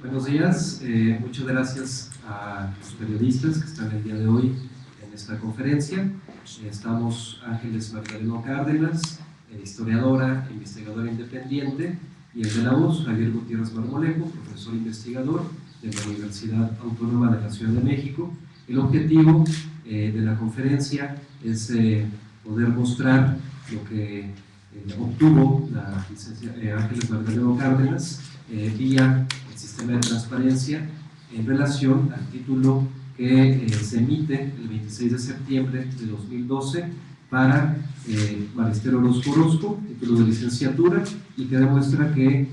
Buenos días, muchas gracias a los periodistas que están el día de hoy en esta conferencia. Estamos Ángeles Magdaleno Cárdenas, historiadora, investigadora independiente, y el de la voz, Javier Gutiérrez Marmolejo, profesor investigador de la Universidad Autónoma de la Ciudad de México. El objetivo de la conferencia es poder mostrar lo que obtuvo la licenciada Ángeles Magdaleno Cárdenas vía el sistema de transparencia en relación al título que se emite el 26 de septiembre de 2012 para Ballester Orozco, título de licenciatura, y que demuestra que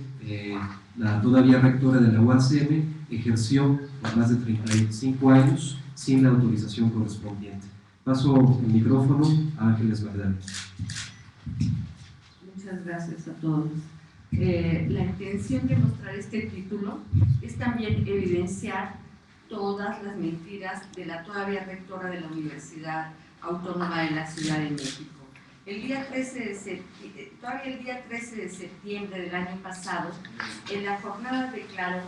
la todavía rectora de la UACM ejerció por más de 35 años sin la autorización correspondiente. Paso el micrófono a Ángeles Magdaleno. Muchas gracias a todos. La intención de mostrar este título es también evidenciar todas las mentiras de la todavía rectora de la Universidad Autónoma de la Ciudad de México. Todavía el día 13 de septiembre del año pasado, en la jornada declaró,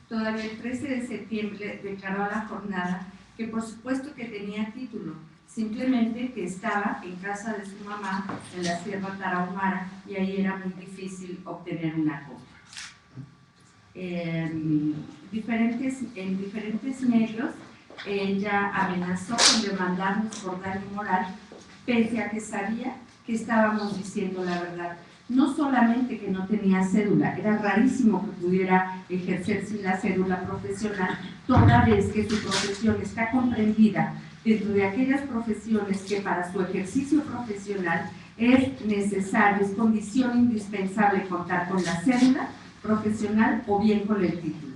todavía el 13 de septiembre declaró a la jornada que por supuesto que tenía título, simplemente que estaba en casa de su mamá en la Sierra Tarahumara y ahí era muy difícil obtener una copia. En diferentes medios ella amenazó con demandarnos por daño moral, pese a que sabía que estábamos diciendo la verdad. No solamente que no tenía cédula, era rarísimo que pudiera ejercer sin la cédula profesional, toda vez que su profesión está comprendida dentro de aquellas profesiones que para su ejercicio profesional es necesario, es condición indispensable contar con la cédula profesional o bien con el título.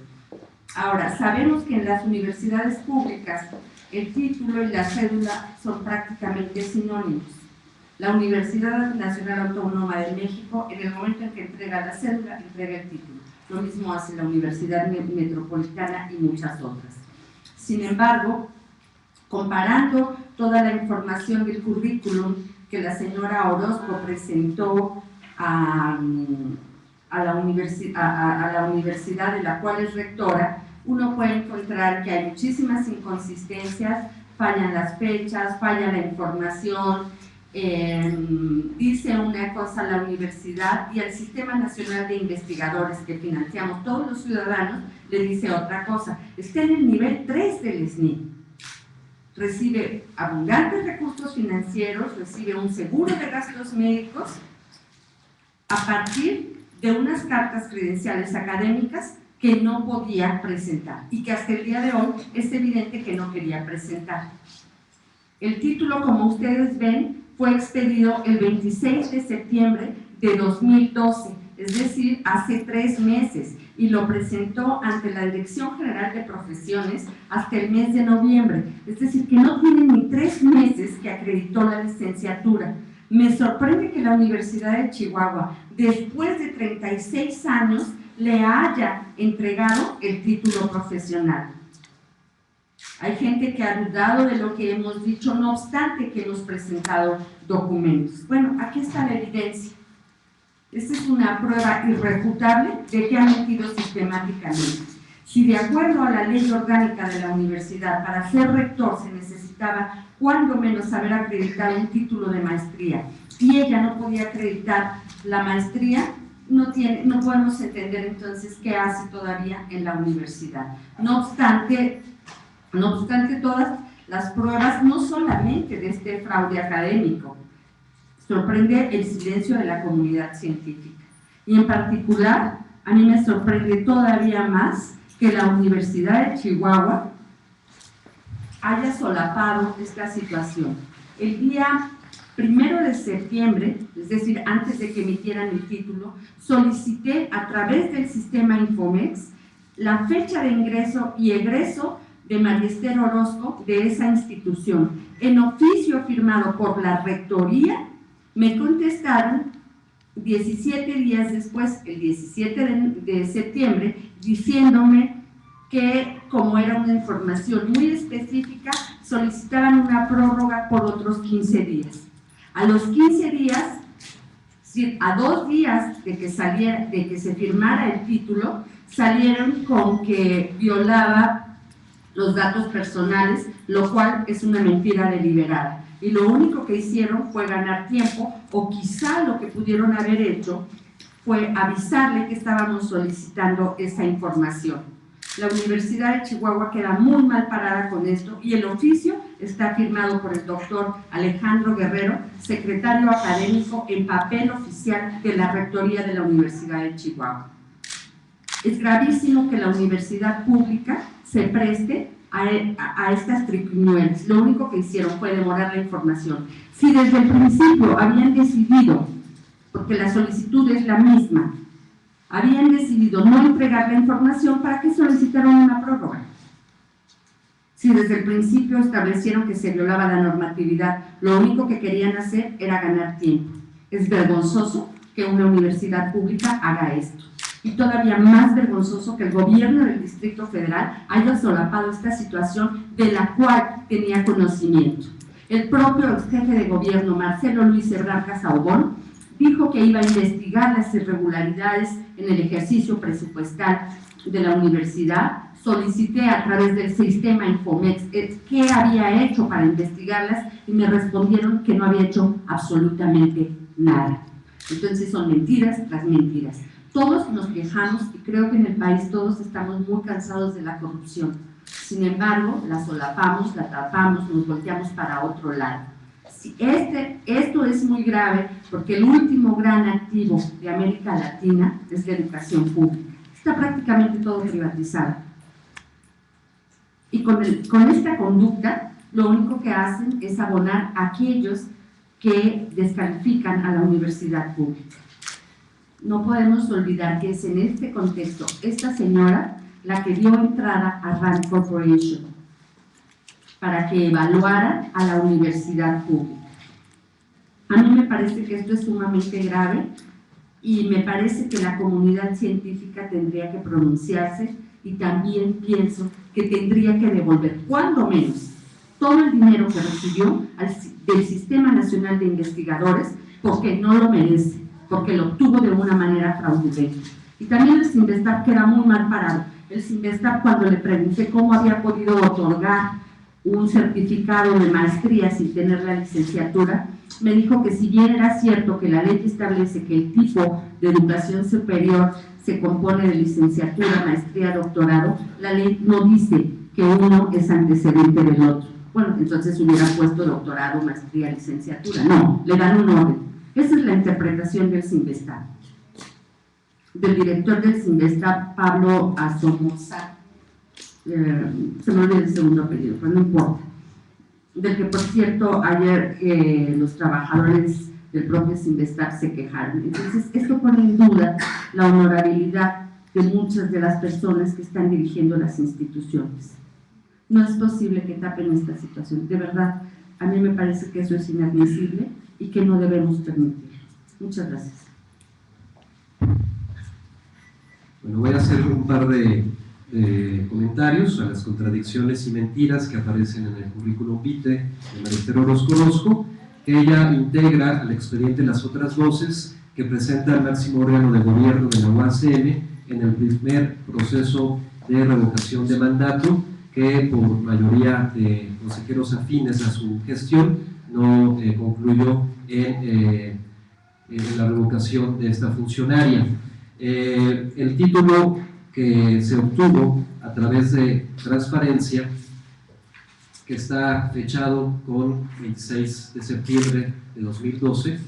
Ahora, sabemos que en las universidades públicas el título y la cédula son prácticamente sinónimos. La Universidad Nacional Autónoma de México, en el momento en que entrega la cédula, entrega el título. Lo mismo hace la Universidad Metropolitana y muchas otras. Sin embargo, comparando toda la información del currículum que la señora Orozco presentó a la universidad de la cual es rectora, uno puede encontrar que hay muchísimas inconsistencias, fallan las fechas, falla la información, dice una cosa a la universidad y al Sistema Nacional de Investigadores que financiamos todos los ciudadanos le dice otra cosa. Está en el nivel 3 del SNI. Recibe abundantes recursos financieros, recibe un seguro de gastos médicos a partir de unas cartas credenciales académicas que no podía presentar y que hasta el día de hoy es evidente que no quería presentar. El título, como ustedes ven, fue expedido el 26 de septiembre de 2012, es decir, hace 3 meses, y lo presentó ante la Dirección General de Profesiones hasta el mes de noviembre, es decir, que no tiene ni 3 meses que acreditó la licenciatura. Me sorprende que la Universidad de Chihuahua, después de 36 años, le haya entregado el título profesional. Hay gente que ha dudado de lo que hemos dicho, no obstante que hemos presentado documentos. Bueno, aquí está la evidencia. Esta es una prueba irrefutable de que ha mentido sistemáticamente. Si de acuerdo a la ley orgánica de la universidad, para ser rector se necesitaba cuando menos haber acreditado un título de maestría y ella no podía acreditar la maestría, no podemos entender entonces qué hace todavía en la universidad. No obstante todas las pruebas, no solamente de este fraude académico, sorprende el silencio de la comunidad científica. Y en particular, a mí me sorprende todavía más que la Universidad de Chihuahua haya solapado esta situación. El día 1 de septiembre, es decir, antes de que emitieran el título, solicité a través del sistema Infomex la fecha de ingreso y egreso de Ballester Orozco de esa institución. En oficio firmado por la rectoría, me contestaron 17 días después, el 17 de septiembre, diciéndome que, como era una información muy específica, solicitaban una prórroga por otros 15 días. A los 15 días decir, a 2 días de que se firmara el título, salieron con que violaba los datos personales, lo cual es una mentira deliberada. Y lo único que hicieron fue ganar tiempo, o quizá lo que pudieron haber hecho fue avisarle que estábamos solicitando esa información. La Universidad de Chihuahua queda muy mal parada con esto, y el oficio está firmado por el doctor Alejandro Guerrero, secretario académico en papel oficial de la Rectoría de la Universidad de Chihuahua. Es gravísimo que la universidad pública se preste a estas triquiñuelas. Lo único que hicieron fue demorar la información. Si desde el principio habían decidido, porque la solicitud es la misma, habían decidido no entregar la información, ¿para qué solicitaron una prórroga? Si desde el principio establecieron que se violaba la normatividad, lo único que querían hacer era ganar tiempo. Es vergonzoso que una universidad pública haga esto. Y todavía más vergonzoso que el gobierno del Distrito Federal haya solapado esta situación de la cual tenía conocimiento. El propio ex jefe de gobierno, Marcelo Luis Ebrard Casaubon, dijo que iba a investigar las irregularidades en el ejercicio presupuestal de la universidad. Solicité a través del sistema Infomex qué había hecho para investigarlas y me respondieron que no había hecho absolutamente nada. Entonces son mentiras tras mentiras. Todos nos quejamos, y creo que en el país todos estamos muy cansados de la corrupción. Sin embargo, la solapamos, la tapamos, nos volteamos para otro lado. Esto es muy grave porque el último gran activo de América Latina es la educación pública. Está prácticamente todo privatizado. Y con esta conducta, lo único que hacen es abonar a aquellos que descalifican a la universidad pública. No podemos olvidar que es en este contexto esta señora la que dio entrada a Rand Corporation para que evaluara a la universidad pública. A mí me parece que esto es sumamente grave y me parece que la comunidad científica tendría que pronunciarse, y también pienso que tendría que devolver, cuando menos, todo el dinero que recibió del Sistema Nacional de Investigadores, porque no lo merece, porque lo obtuvo de una manera fraudulenta. Y también el Cinvestav queda muy mal parado. El Cinvestav, cuando le pregunté cómo había podido otorgar un certificado de maestría sin tener la licenciatura, me dijo que si bien era cierto que la ley establece que el tipo de educación superior se compone de licenciatura, maestría, doctorado, la ley no dice que uno es antecedente del otro. Bueno, entonces hubiera puesto doctorado, maestría, licenciatura. No, le dan un orden. Esa es la interpretación del Cinvestav. Del director del Cinvestav, Pablo Asomoza, se me olvidó el segundo apellido, pero no importa. Del que, por cierto, ayer los trabajadores del propio Cinvestav se quejaron. Entonces, esto pone en duda la honorabilidad de muchas de las personas que están dirigiendo las instituciones. No es posible que tapen esta situación. De verdad, a mí me parece que eso es inadmisible y que no debemos permitirlo. Muchas gracias. Bueno, voy a hacer un par de comentarios a las contradicciones y mentiras que aparecen en el currículum vitae de María Esther Orozco, que ella integra al expediente Las Otras Voces, que presenta al máximo órgano de gobierno de la UACM en el primer proceso de revocación de mandato, que por mayoría de consejeros afines a su gestión no concluyó en la revocación de esta funcionaria. El título que se obtuvo a través de transparencia, que está fechado con 26 de septiembre de 2012,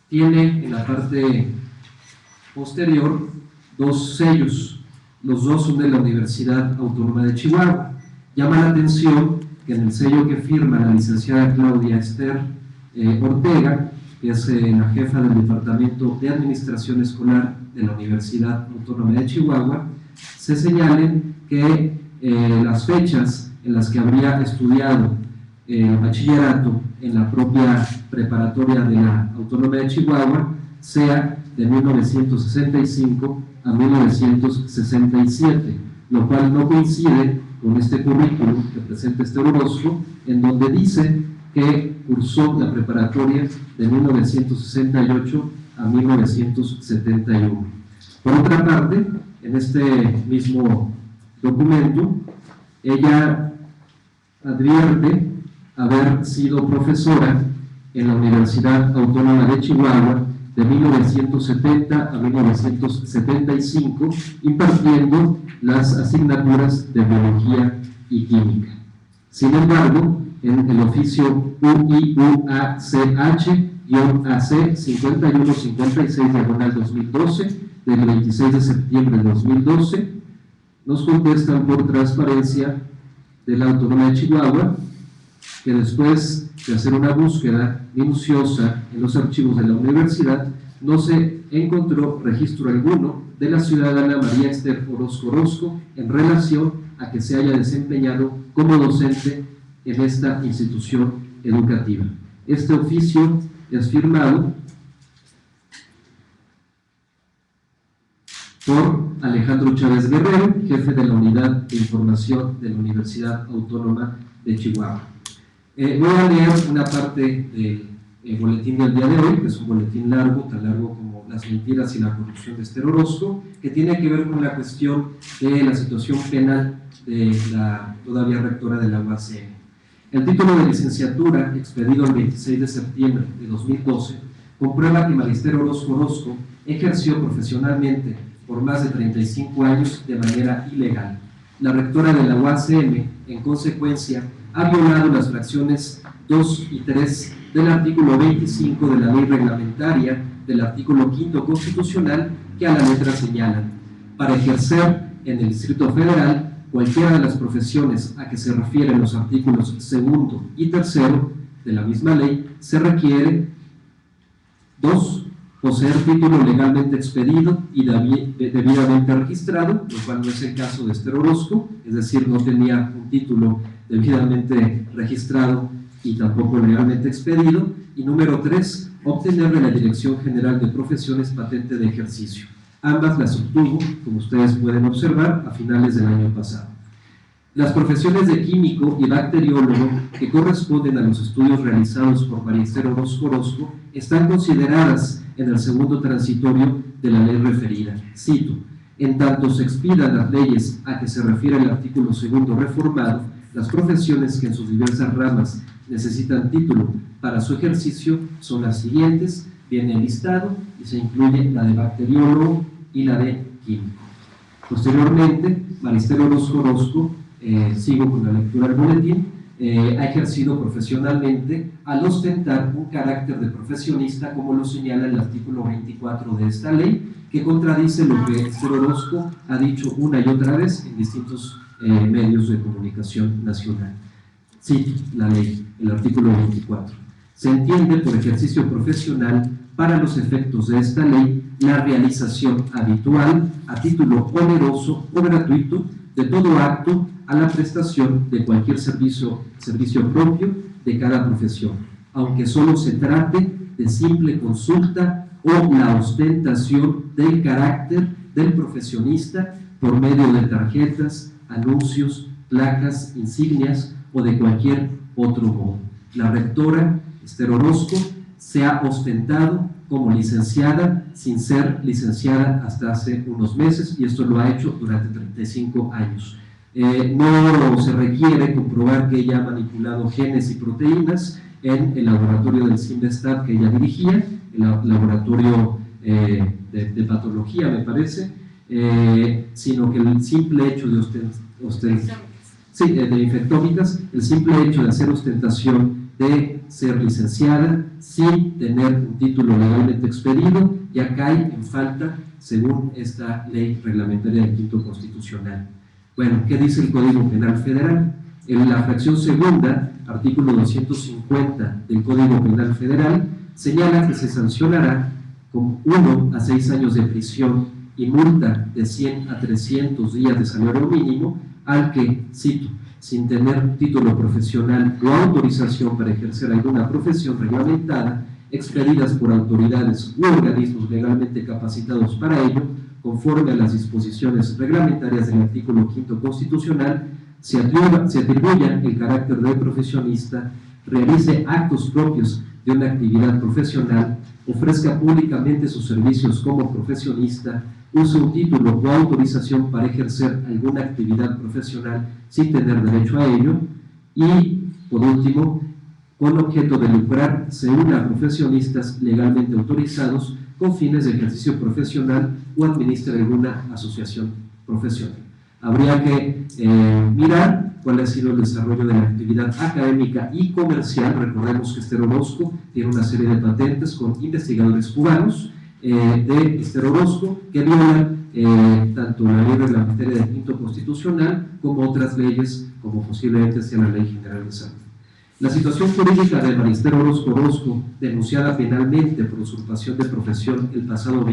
tiene en la parte posterior 2 sellos. Los 2 son de la Universidad Autónoma de Chihuahua. Llama la atención que en el sello que firma la licenciada Claudia Esther Ortega, que es la jefa del Departamento de Administración Escolar de la Universidad Autónoma de Chihuahua, se señalen que las fechas en las que habría estudiado bachillerato en la propia preparatoria de la Autónoma de Chihuahua sea de 1965 a 1967, lo cual no coincide con este currículum que presenta Esther Orozco, en donde dice que cursó la preparatoria de 1968 a 1971. Por otra parte, en este mismo documento, ella advierte haber sido profesora en la Universidad Autónoma de Chihuahua de 1970 a 1975, impartiendo las asignaturas de Biología y Química. Sin embargo, en el oficio UIUACH-AC 5156/2012, del 26 de septiembre de 2012, nos contestan por transparencia de la Autónoma de Chihuahua que después de hacer una búsqueda minuciosa en los archivos de la universidad, no se encontró registro alguno de la ciudadana María Esther Orozco Orozco en relación a que se haya desempeñado como docente en esta institución educativa. Este oficio es firmado por Alejandro Chávez Guerrero, jefe de la Unidad de Información de la Universidad Autónoma de Chihuahua. Voy a leer una parte del boletín del día de hoy, que es un boletín largo, tan largo como las mentiras y la corrupción de Esther Orozco, que tiene que ver con la cuestión de la situación penal de la todavía rectora de la UACM. El título de licenciatura, expedido el 26 de septiembre de 2012, comprueba que María Esther Orozco Orozco ejerció profesionalmente por más de 35 años de manera ilegal. La rectora de la UACM, en consecuencia, ha violado las fracciones 2 y 3 del artículo 25 de la ley reglamentaria del artículo 5 constitucional, que a la letra señalan: para ejercer en el Distrito Federal cualquiera de las profesiones a que se refieren los artículos 2 y 3 de la misma ley, se requiere 2. Poseer título legalmente expedido y debidamente registrado, lo cual no es el caso de Esther Orozco, es decir, no tenía un título debidamente registrado y tampoco legalmente expedido. Y número 3, obtener de la Dirección General de Profesiones patente de ejercicio. Ambas las obtuvo, como ustedes pueden observar, a finales del año pasado. Las profesiones de químico y bacteriólogo, que corresponden a los estudios realizados por María Esther Orozco Orozco, están consideradas en el segundo transitorio de la ley referida. Cito: en tanto se expidan las leyes a que se refiere el artículo 2 reformado, las profesiones que en sus diversas ramas necesitan título para su ejercicio son las siguientes. Viene el listado y se incluye la de bacteriólogo y la de químico. Posteriormente, María Esther Orozco Orozco, sigo con la lectura del boletín, ha ejercido profesionalmente al ostentar un carácter de profesionista, como lo señala el artículo 24 de esta ley, que contradice lo que Esther Orozco ha dicho una y otra vez en distintos medios de comunicación nacional. Cito la ley, el artículo 24. Se entiende por ejercicio profesional, para los efectos de esta ley, la realización habitual, a título oneroso o gratuito, de todo acto a la prestación de cualquier servicio propio de cada profesión, aunque solo se trate de simple consulta o la ostentación del carácter del profesionista por medio de tarjetas, anuncios, placas, insignias o de cualquier otro modo. La rectora Esther Orozco se ha ostentado como licenciada sin ser licenciada hasta hace unos meses, y esto lo ha hecho durante 35 años. No se requiere comprobar que ella ha manipulado genes y proteínas en el laboratorio del CIMBESTAT que ella dirigía, el laboratorio de patología, me parece, sino que el simple hecho de infectómicas, el simple hecho de hacer ostentación de ser licenciada sin tener un título legalmente expedido ya cae en falta según esta ley reglamentaria del quinto constitucional. Bueno, ¿qué dice el Código Penal Federal? En la fracción segunda, artículo 250 del Código Penal Federal, señala que se sancionará con 1 a 6 años de prisión y multa de 100 a 300 días de salario mínimo al que, cito, sin tener título profesional o autorización para ejercer alguna profesión reglamentada, expedidas por autoridades u organismos legalmente capacitados para ello, conforme a las disposiciones reglamentarias del artículo 5 constitucional, se atribuya el carácter de profesionista, realice actos propios de una actividad profesional ofrezca públicamente sus servicios como profesionista, use un título o autorización para ejercer alguna actividad profesional sin tener derecho a ello, y, por último, con objeto de lucrar, se una a profesionistas legalmente autorizados con fines de ejercicio profesional o administre alguna asociación profesional. Habría que mirar cuál ha sido el desarrollo de la actividad académica y comercial. Recordemos que Esther Orozco tiene una serie de patentes con investigadores cubanos de Esther Orozco que violan tanto la ley reglamentaria del quinto constitucional como otras leyes, como posiblemente sea la Ley General de Salud. La situación jurídica de María Esther Orozco, denunciada penalmente por usurpación de profesión el pasado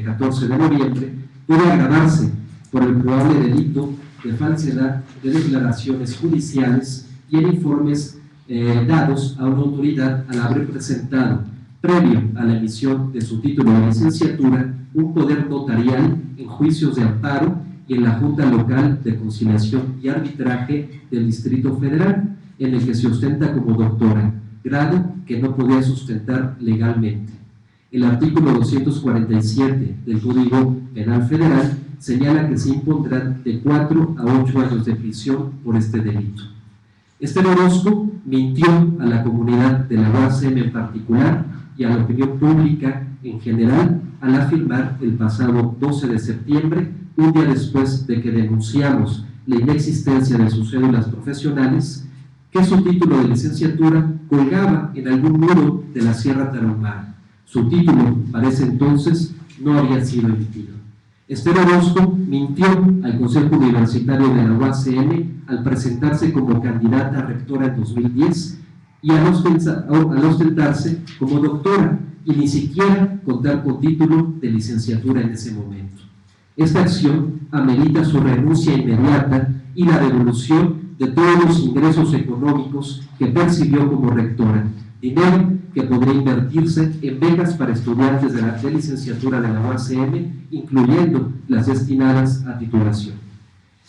14 de noviembre, puede agravarse por el probable delito de falsedad de declaraciones judiciales y en informes dados a una autoridad al haber presentado, previo a la emisión de su título de licenciatura, un poder notarial en juicios de amparo y en la Junta Local de Conciliación y Arbitraje del Distrito Federal, en el que se ostenta como doctora, grado que no podía sustentar legalmente. El artículo 247 del Código Penal Federal señala que se impondrán de 4 a 8 años de prisión por este delito. Esther Orozco mintió a la comunidad de la UACM en particular y a la opinión pública en general al afirmar el pasado 12 de septiembre, un día después de que denunciamos la inexistencia de sus cédulas profesionales, que su título de licenciatura colgaba en algún muro de la Sierra Tarahumara. Su título, para ese entonces, no había sido emitido. Esther Orozco mintió al Consejo Universitario de la UACM al presentarse como candidata a rectora en 2010 y al ostentarse como doctora y ni siquiera contar con título de licenciatura en ese momento. Esta acción amerita su renuncia inmediata y la devolución de todos los ingresos económicos que percibió como rectora, dinero que podría invertirse en becas para estudiantes de licenciatura de la UACM, incluyendo las destinadas a titulación.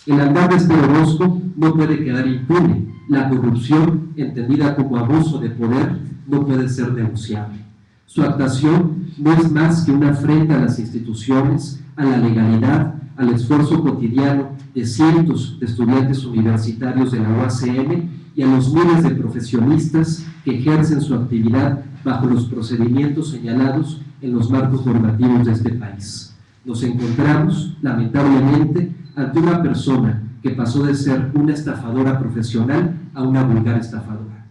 El andar de Esther Orozco no puede quedar impune. La corrupción, entendida como abuso de poder, no puede ser denunciable. Su actuación no es más que una afrenta a las instituciones, a la legalidad, al esfuerzo cotidiano de cientos de estudiantes universitarios de la UACM y a los miles de profesionistas que ejercen su actividad bajo los procedimientos señalados en los marcos normativos de este país. Nos encontramos, lamentablemente, ante una persona que pasó de ser una estafadora profesional a una vulgar estafadora.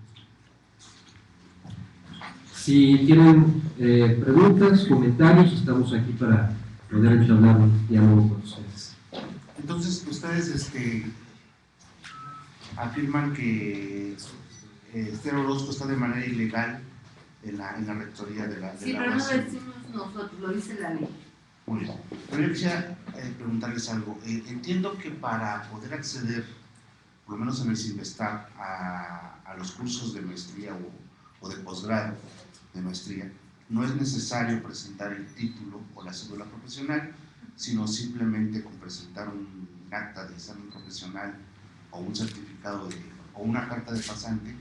Si tienen preguntas, comentarios, estamos aquí para poder entablar un diálogo con ustedes. Entonces, ustedes afirman que Esther Orozco está de manera ilegal en la rectoría de la Sí, pero no lo decimos nosotros, lo dice la ley. Muy bien. Pero yo quisiera preguntarles algo. Entiendo que para poder acceder, por lo menos en el Cinvestar, a los cursos de maestría o de posgrado de maestría, no es necesario presentar el título o la cédula profesional, sino simplemente con presentar un acta de examen profesional o un certificado o una carta de pasante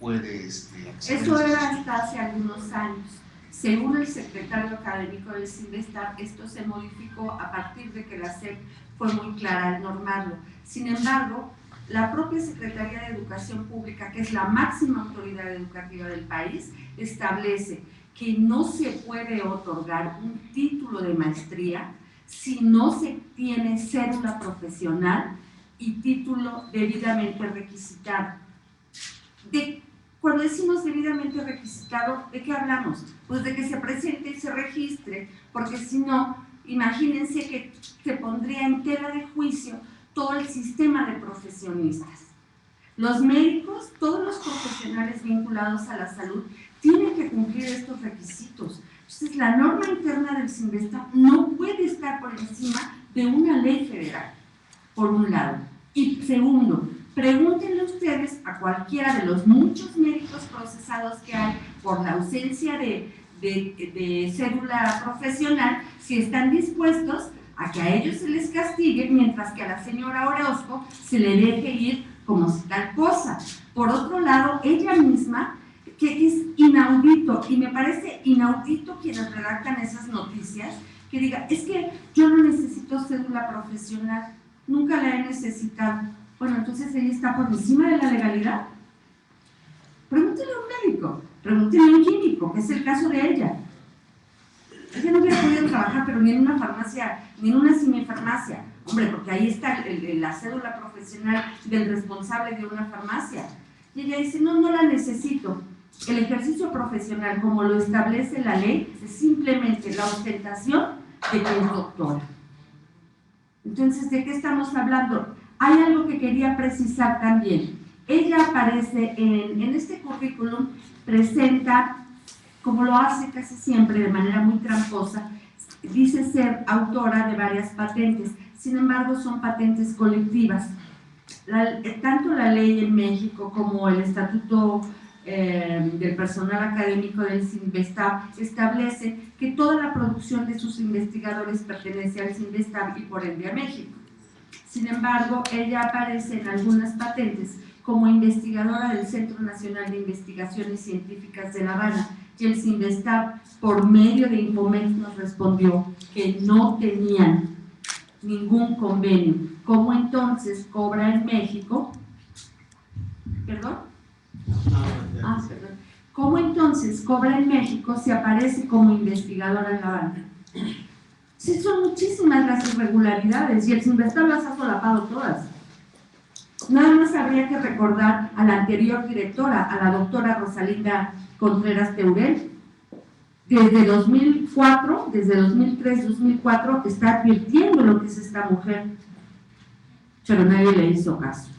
puede acceder. Eso era hasta hace algunos años. Según el secretario académico del Cinvestar, esto se modificó a partir de que la SEP fue muy clara al normarlo. Sin embargo, la propia Secretaría de Educación Pública, que es la máxima autoridad educativa del país, establece que no se puede otorgar un título de maestría si no se tiene cédula profesional y título debidamente requisitado. Cuando decimos debidamente requisitado, ¿de qué hablamos? Pues de que se presente y se registre, porque si no, imagínense que se pondría en tela de juicio todo el sistema de profesionistas. Los médicos, todos los profesionales vinculados a la salud, tienen que cumplir estos requisitos. Entonces, la norma interna del Cinvestar no puede estar por encima de una ley federal, por un lado. Y segundo, pregúntenle ustedes a cualquiera de los muchos médicos procesados que hay por la ausencia de cédula profesional, si están dispuestos a que a ellos se les castigue, mientras que a la señora Orozco se le deje ir como si tal cosa. Por otro lado, ella misma que es inaudito, y me parece inaudito quienes redactan esas noticias, que digan, es que yo no necesito cédula profesional, nunca la he necesitado. Bueno, entonces ella está por encima de la legalidad. Pregúntele a un médico, pregúntele a un químico, que es el caso de ella. Ella no hubiera podido trabajar, pero ni en una farmacia, ni en una semifarmacia. Hombre, porque ahí está la cédula profesional del responsable de una farmacia. Y ella dice, no, no la necesito. El ejercicio profesional, como lo establece la ley, es simplemente la ostentación de que es doctora. Entonces, ¿de qué estamos hablando? Hay algo que quería precisar también. Ella aparece en este currículum, presenta, como lo hace casi siempre de manera muy tramposa, dice ser autora de varias patentes, sin embargo son patentes colectivas. Tanto la ley en México como el estatuto del personal académico del CINVESTAB establece que toda la producción de sus investigadores pertenece al CINVESTAB y por ende a México. Sin embargo, ella aparece en algunas patentes como investigadora del Centro Nacional de Investigaciones Científicas de La Habana, y el CINVESTAB, por medio de Infomex, nos respondió que no tenían ningún convenio. ¿Cómo entonces cobra en México? ¿Perdón? Perdón. ¿Cómo entonces cobra en México si aparece como investigadora en La Habana? Sí, son muchísimas las irregularidades y el CINVESTAB las ha solapado todas. Nada más habría que recordar a la anterior directora, a la doctora Rosalinda Contreras Teurel. Desde 2004, desde 2003-2004, está advirtiendo lo que es esta mujer, pero nadie le hizo caso.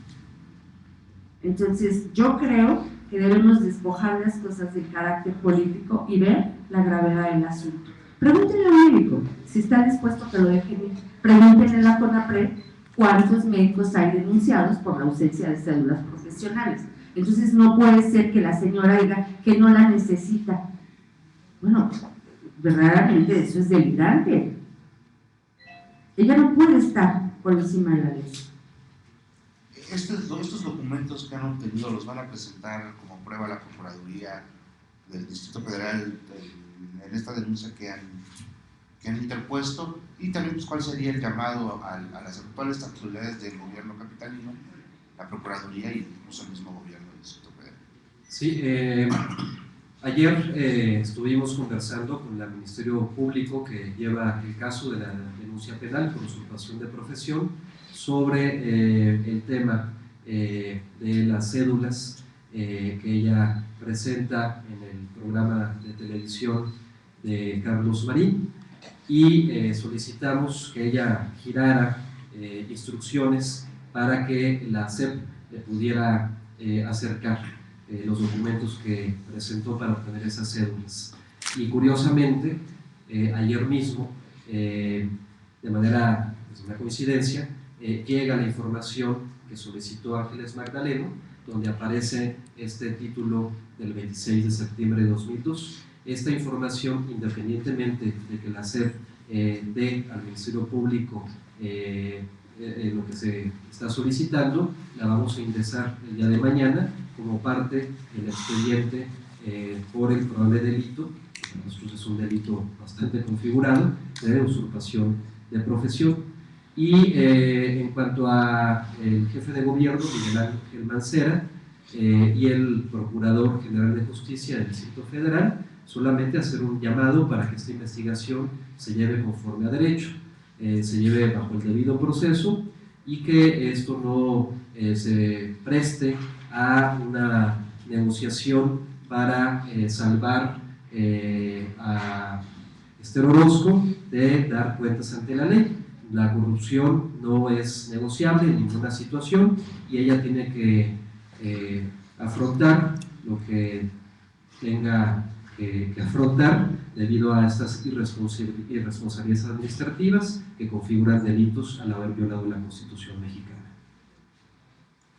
Entonces, yo creo que debemos despojar las cosas del carácter político y ver la gravedad del asunto. Pregúntenle al médico si está dispuesto a que lo dejen ir. Pregúntenle a la CONAPRED cuántos médicos hay denunciados por la ausencia de cédulas profesionales. Entonces no puede ser que la señora diga que no la necesita. Bueno, verdaderamente eso es delirante. Ella no puede estar por encima de la ley. Estos documentos que han obtenido los van a presentar como prueba a la Procuraduría del Distrito Federal en esta denuncia que han interpuesto, y también pues, cuál sería el llamado a las actuales autoridades del gobierno capitalino, la Procuraduría y incluso el mismo gobierno del Distrito Federal. Sí, ayer estuvimos conversando con el Ministerio Público que lleva el caso de la denuncia penal por usurpación de profesión sobre el tema de las cédulas que ella presenta en el programa de televisión de Carlos Marín, y solicitamos que ella girara instrucciones para que la SEP le pudiera acercar los documentos que presentó para obtener esas cédulas. Y curiosamente, ayer mismo, de manera, pues una coincidencia, llega la información que solicitó Ángeles Magdaleno, donde aparece este título del 26 de septiembre de 2002. Esta información, independientemente de que la SEP dé al Ministerio Público lo que se está solicitando, la vamos a ingresar el día de mañana como parte del expediente por el probable delito, para nosotros es un delito bastante configurado, de usurpación de profesión. Y en cuanto a el jefe de gobierno, Miguel Ángel Mancera, y el Procurador General de Justicia del Distrito Federal, solamente hacer un llamado para que esta investigación se lleve conforme a derecho, se lleve bajo el debido proceso, y que esto no se preste a una negociación para salvar a Esther Orozco de dar cuentas ante la ley. La corrupción no es negociable en ninguna situación y ella tiene que afrontar lo que tenga que afrontar debido a estas irresponsabilidades administrativas que configuran delitos al haber violado la Constitución mexicana.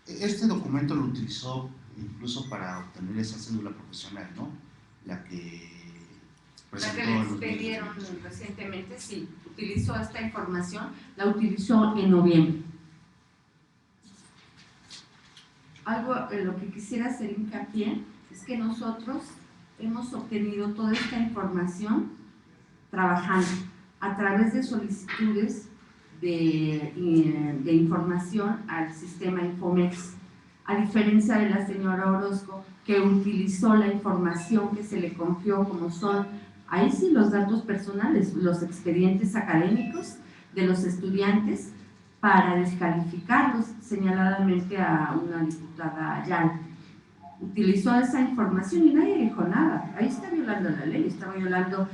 Este documento lo utilizó incluso para obtener esa cédula profesional, ¿no? La que presentó le expedieron recientemente, sí, utilizó esta información, la utilizó en noviembre. Algo en lo que quisiera hacer hincapié es que nosotros hemos obtenido toda esta información trabajando a través de solicitudes de información al sistema Infomex, a diferencia de la señora Orozco, que utilizó la información que se le confió, como son, ahí sí, los datos personales, los expedientes académicos de los estudiantes, para descalificarlos señaladamente a una diputada Ayala. Utilizó esa información y nadie dijo nada. Ahí está violando la ley, está violando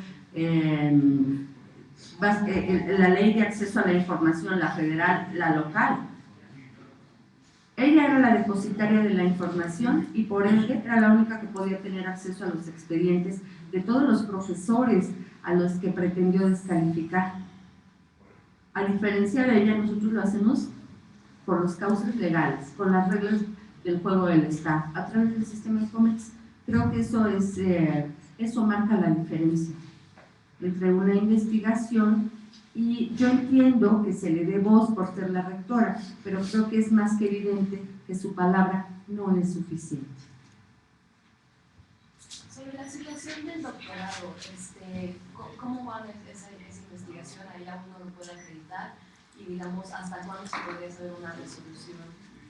la ley de acceso a la información, la federal, la local. Ella era la depositaria de la información y por ende era la única que podía tener acceso a los expedientes de todos los profesores a los que pretendió descalificar. A diferencia de ella, nosotros lo hacemos por los cauces legales, con las reglas del juego del Estado, a través del sistema Infomex. Creo que eso marca la diferencia entre una investigación, y yo entiendo que se le dé voz por ser la rectora, pero creo que es más que evidente que su palabra no es suficiente. Sobre la situación del doctorado, ¿cómo va esa investigación? Ahí aún no lo puede acreditar, y digamos, ¿hasta cuándo se podría hacer una resolución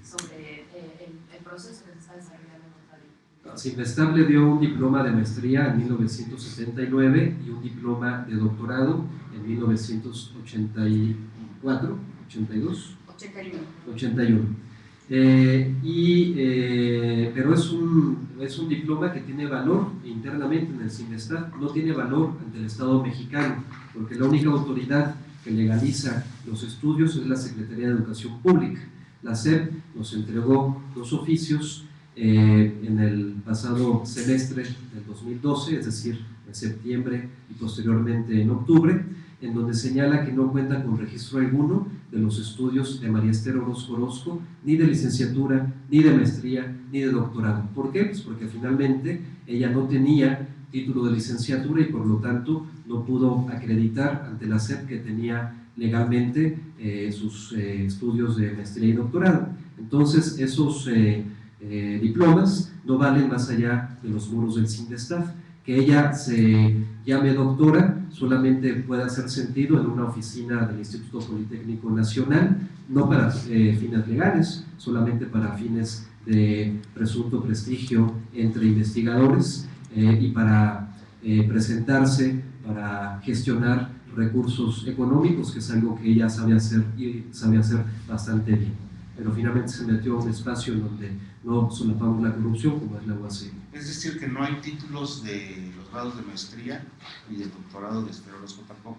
sobre el proceso que se está desarrollando en nuestra ley? Sinvestab le dio un diploma de maestría en 1979 y un diploma de doctorado en 1984, 82, 81. Pero es un diploma que tiene valor internamente en el Sinvestab, no tiene valor ante el Estado mexicano, porque la única autoridad que legaliza los estudios es la Secretaría de Educación Pública. La SEP nos entregó 2 oficios en el pasado semestre del 2012, es decir, en septiembre y posteriormente en octubre, en donde señala que no cuenta con registro alguno de los estudios de María Esther Orozco, ni de licenciatura, ni de maestría, ni de doctorado. ¿Por qué? Pues porque finalmente ella no tenía título de licenciatura y por lo tanto no pudo acreditar ante la SEP que tenía legalmente sus estudios de maestría y doctorado. Entonces esos diplomas no valen más allá de los muros del Sinvestab. Que ella se llame doctora solamente puede hacer sentido en una oficina del Instituto Politécnico Nacional, no para fines legales, solamente para fines de presunto prestigio entre investigadores y para presentarse, para gestionar recursos económicos, que es algo que ella sabe hacer y sabe hacer bastante bien. Pero finalmente se metió en un espacio en donde no solapamos la corrupción como es la UACI. Es decir, que no hay títulos de los grados de maestría y de doctorado de Esther Orozco tampoco.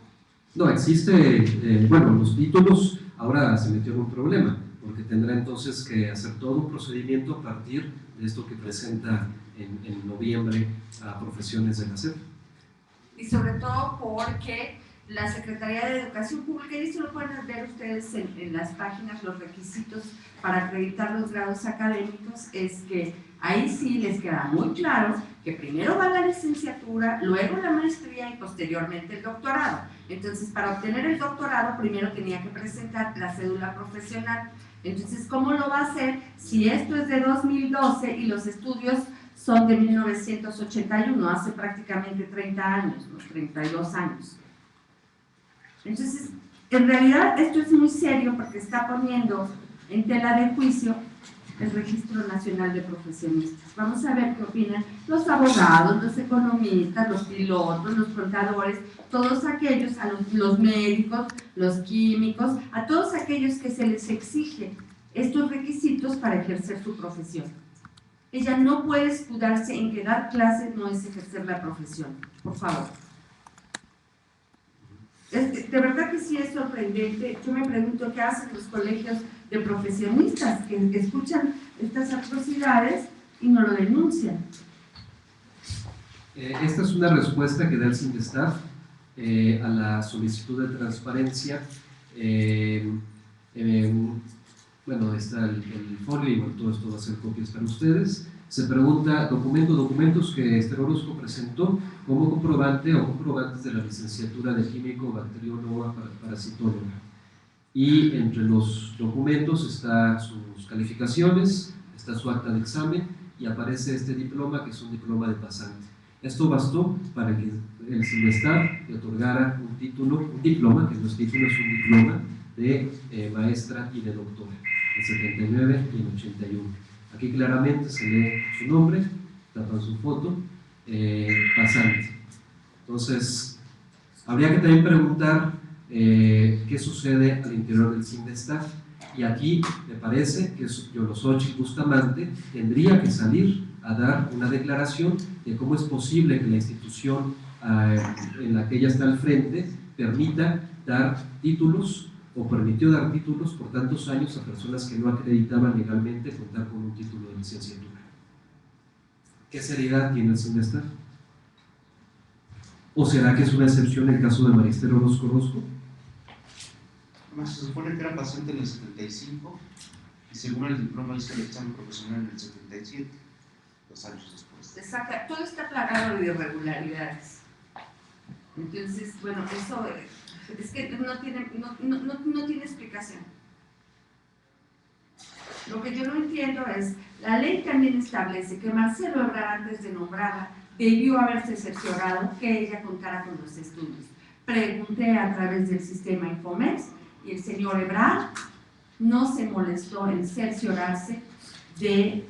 No, existe, bueno, los títulos ahora se metió en un problema, porque tendrá entonces que hacer todo un procedimiento a partir de esto que presenta en noviembre a profesiones de la SEP. Y sobre todo porque la Secretaría de Educación Pública, y esto lo pueden ver ustedes en las páginas, los requisitos para acreditar los grados académicos, es que ahí sí les queda muy claro que primero va la licenciatura, luego la maestría y posteriormente el doctorado. Entonces, para obtener el doctorado, primero tenía que presentar la cédula profesional. Entonces, ¿cómo lo va a hacer si esto es de 2012 y los estudios son de 1981, hace prácticamente 30 años, ¿no? 32 años? Entonces, en realidad esto es muy serio porque está poniendo en tela de juicio el Registro Nacional de Profesionistas. Vamos a ver qué opinan los abogados, los economistas, los pilotos, los contadores, todos aquellos, los médicos, los químicos, a todos aquellos que se les exige estos requisitos para ejercer su profesión. Ella no puede escudarse en que dar clases no es ejercer la profesión, por favor. De verdad que sí es sorprendente. Yo me pregunto qué hacen los colegios de profesionistas que escuchan estas atrocidades y no lo denuncian. Esta es una respuesta que da el Sinvestab a la solicitud de transparencia. Bueno, está el folio y bueno, todo esto va a ser copias para ustedes. Se pregunta, documentos que Esther Orozco presentó como comprobante o comprobantes de la licenciatura de químico, bacterióloga, parasitóloga. Y entre los documentos está sus calificaciones, está su acta de examen y aparece este diploma, que es un diploma de pasante. Esto bastó para que el CINVESTAF le otorgara un título, un diploma, que no es título, es un diploma de maestra y de doctora, en 79 y en 81. Aquí claramente se lee su nombre, tapan su foto, pasante. Entonces, habría que también preguntar qué sucede al interior del CINVESTAF, y aquí me parece que Yoloxochitl Bustamante tendría que salir a dar una declaración de cómo es posible que la institución en la que ella está al frente permita dar títulos o permitió dar títulos por tantos años a personas que no acreditaban legalmente contar con un título de licenciatura. ¿Qué seriedad tiene el CINVESTAF? ¿O será que es una excepción el caso de Marister Orozco Orozco? Además, se supone que era pasante en el 75 y según el diploma hizo el examen profesional en el 77, 2 años después. Exacto, todo está plagado de irregularidades. Entonces, bueno, eso es que no tiene explicación. Lo que yo no entiendo es, la ley también establece que Marcelo Ebrard, antes de nombrarla, debió haberse cerciorado que ella contara con los estudios. Pregunté a través del sistema Infomex y el señor Ebrard no se molestó en cerciorarse de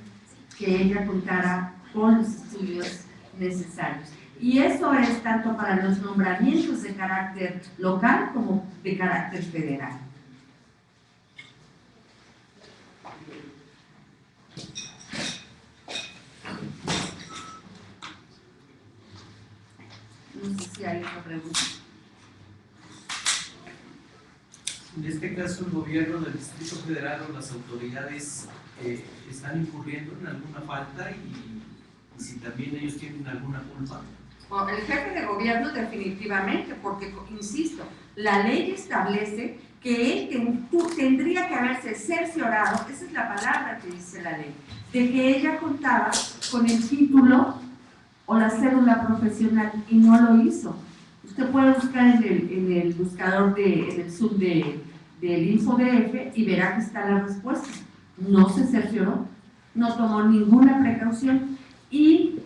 que ella contara con los estudios necesarios. Y eso es tanto para los nombramientos de carácter local como de carácter federal. No sé si hay otra pregunta. En este caso, el gobierno del Distrito Federal o las autoridades están incurriendo en alguna falta y si también ellos tienen alguna culpa. Bueno, el jefe de gobierno definitivamente, porque, insisto, la ley establece que él tendría que haberse cerciorado, esa es la palabra que dice la ley, de que ella contaba con el título o la cédula profesional y no lo hizo. Usted puede buscar en el buscador, en el Zoom del InfoDF y verá que está la respuesta. No se cercioró, no tomó ninguna precaución y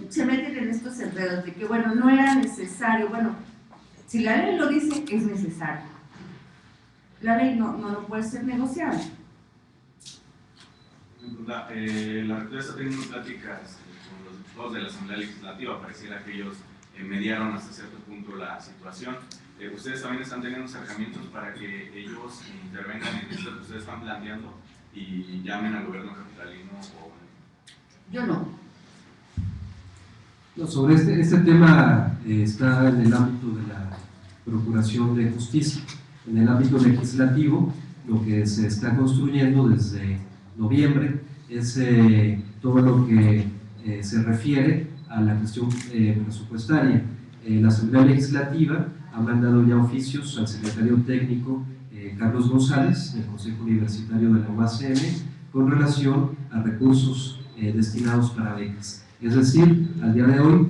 se meten en estos enredos de que, bueno, no era necesario. Bueno, si la ley lo dice, es necesario. La ley no puede ser negociable. La rectora está teniendo pláticas con los diputados de la Asamblea Legislativa. Pareciera que ellos mediaron hasta cierto punto la situación. ¿Ustedes también están teniendo acercamientos para que ellos intervengan en esto que ustedes están planteando y llamen al gobierno capitalino? Yo no. No, sobre este tema está en el ámbito de la Procuración de Justicia. En el ámbito legislativo, lo que se está construyendo desde noviembre es todo lo que se refiere a la cuestión presupuestaria. La Asamblea Legislativa ha mandado ya oficios al secretario técnico Carlos González, del Consejo Universitario de la UACM, con relación a recursos destinados para becas. Es decir, al día de hoy,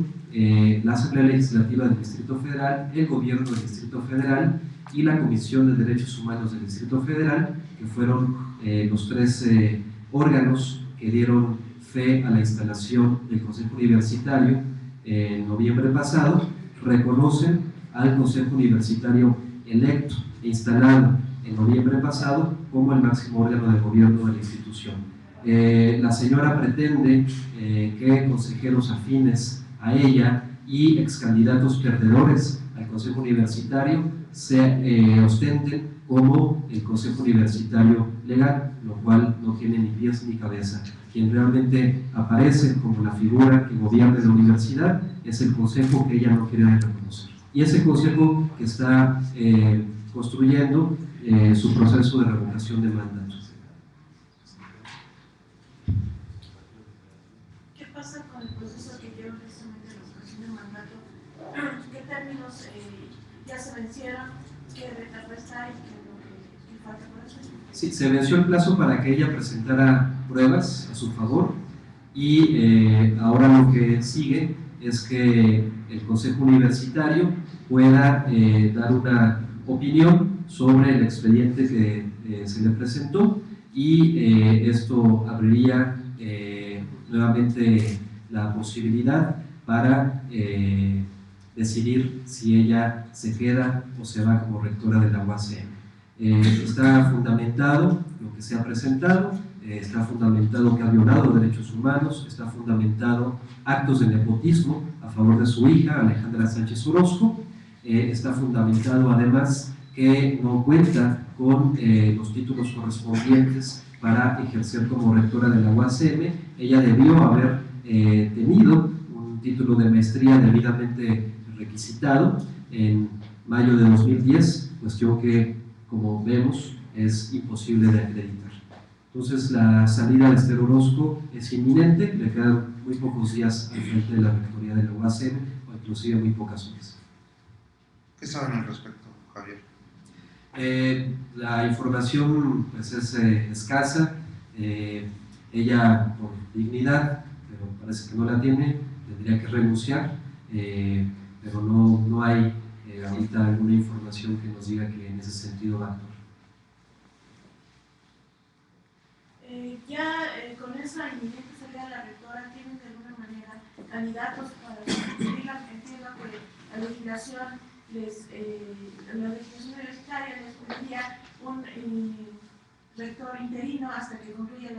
la Asamblea Legislativa del Distrito Federal, el Gobierno del Distrito Federal y la Comisión de Derechos Humanos del Distrito Federal, que fueron los 3 órganos que dieron fe a la instalación del Consejo Universitario en noviembre pasado, reconocen al Consejo Universitario electo e instalado en noviembre pasado como el máximo órgano de gobierno de la institución. La señora pretende que consejeros afines a ella y ex candidatos perdedores al Consejo Universitario se ostenten como el Consejo Universitario legal, lo cual no tiene ni pies ni cabeza. Quien realmente aparece como la figura que gobierna la universidad es el Consejo que ella no quiere reconocer. Y ese Consejo que está construyendo su proceso de revocación de mandatos. ¿Qué pasa con el proceso que lleva precisamente la revocación de mandato? ¿Qué términos ya se vencieron? ¿Qué retardo está y qué falta por eso? Sí, se venció el plazo para que ella presentara pruebas a su favor y ahora lo que sigue es que el Consejo Universitario pueda dar una opinión sobre el expediente que se le presentó y esto abriría nuevamente la posibilidad para decidir si ella se queda o se va como rectora de la UACM. Está fundamentado lo que se ha presentado, está fundamentado que ha violado derechos humanos, está fundamentado actos de nepotismo a favor de su hija, Alejandra Sánchez Orozco, está fundamentado además que no cuenta con los títulos correspondientes para ejercer como rectora de la UACM. Ella debió haber tenido un título de maestría debidamente requisitado en mayo de 2010, cuestión que, como vemos, es imposible de acreditar. Entonces, la salida de Esther Orozco es inminente, le quedan muy pocos días al frente de la rectoría de la UACM, o inclusive muy pocas horas. ¿Qué saben al respecto, Javier? La información pues, es escasa. Ella, por dignidad, pero parece que no la tiene, tendría que renunciar, pero no hay ahorita alguna información que nos diga que en ese sentido va a actuar. Con esa inminente salida de la rectora, ¿tienen de alguna manera candidatos para sustituirla? Entiendo que la legislación universitaria les pediría un rector interino hasta que concluya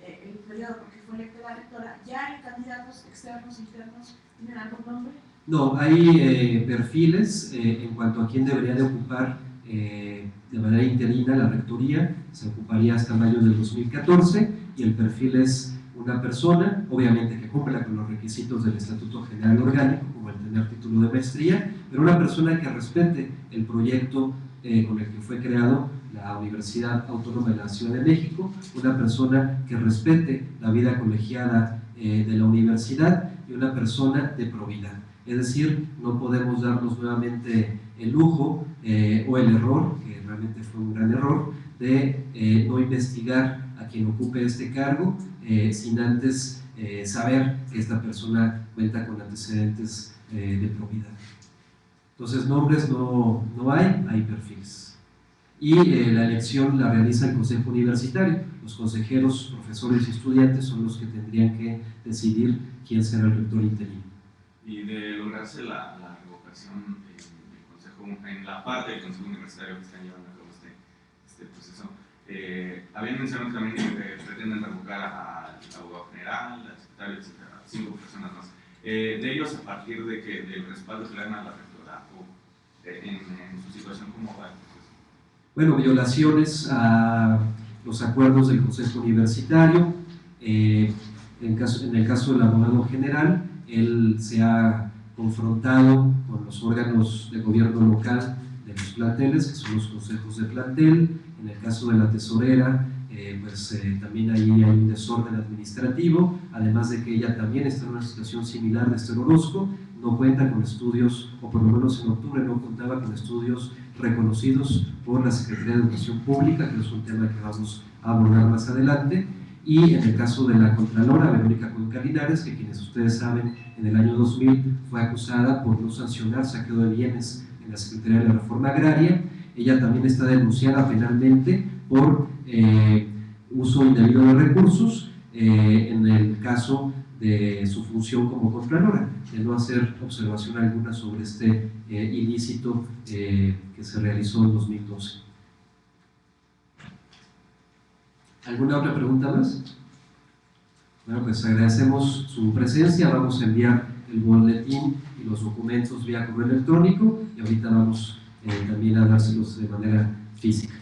el periodo porque fue electa la rectora. ¿Ya hay candidatos externos, internos? ¿Tienen algún nombre? No, hay perfiles en cuanto a quién debería de ocupar de manera interina la rectoría. Se ocuparía hasta mayo del 2014 y el perfil es una persona, obviamente que cumpla con los requisitos del Estatuto General Orgánico, como el tener título de maestría, pero una persona que respete el proyecto con el que fue creado la Universidad Autónoma de la Ciudad de México, una persona que respete la vida colegiada de la universidad y una persona de probidad. Es decir, no podemos darnos nuevamente el lujo o el error, que realmente fue un gran error, de no investigar a quien ocupe este cargo sin antes saber que esta persona cuenta con antecedentes de probidad. Entonces, nombres no hay perfiles. Y la elección la realiza el Consejo Universitario. Los consejeros, profesores y estudiantes son los que tendrían que decidir quién será el rector interino. Y de lograrse la revocación del Consejo, en la parte del Consejo Universitario que están llevando a cabo este proceso, habían mencionado también que pretenden revocar al abogado general, al secretario, etc., 5 personas más. De ellos, a partir de que del respaldo que le dan a la rectora o en su situación como tal. Bueno, violaciones a los acuerdos del Consejo Universitario. En el caso del abogado general, él se ha confrontado con los órganos de gobierno local de los planteles, que son los consejos de plantel. En el caso de la tesorera, también ahí hay un desorden administrativo, además de que ella también está en una situación similar de Esther Orozco, no cuenta con estudios, o por lo menos en octubre no contaba con estudios reconocidos por la Secretaría de Educación Pública, que es un tema que vamos a abordar más adelante. Y en el caso de la Contralora, Verónica Cuenca Linares, que quienes ustedes saben, en el año 2000 fue acusada por no sancionar saqueo de bienes en la Secretaría de la Reforma Agraria. Ella también está denunciada penalmente por uso indebido de recursos en el caso de su función como Contralora, de no hacer observación alguna sobre este ilícito que se realizó en 2012. ¿Alguna otra pregunta más? Bueno, pues agradecemos su presencia. Vamos a enviar el boletín y los documentos vía correo electrónico y ahorita vamos también a dárselos de manera física.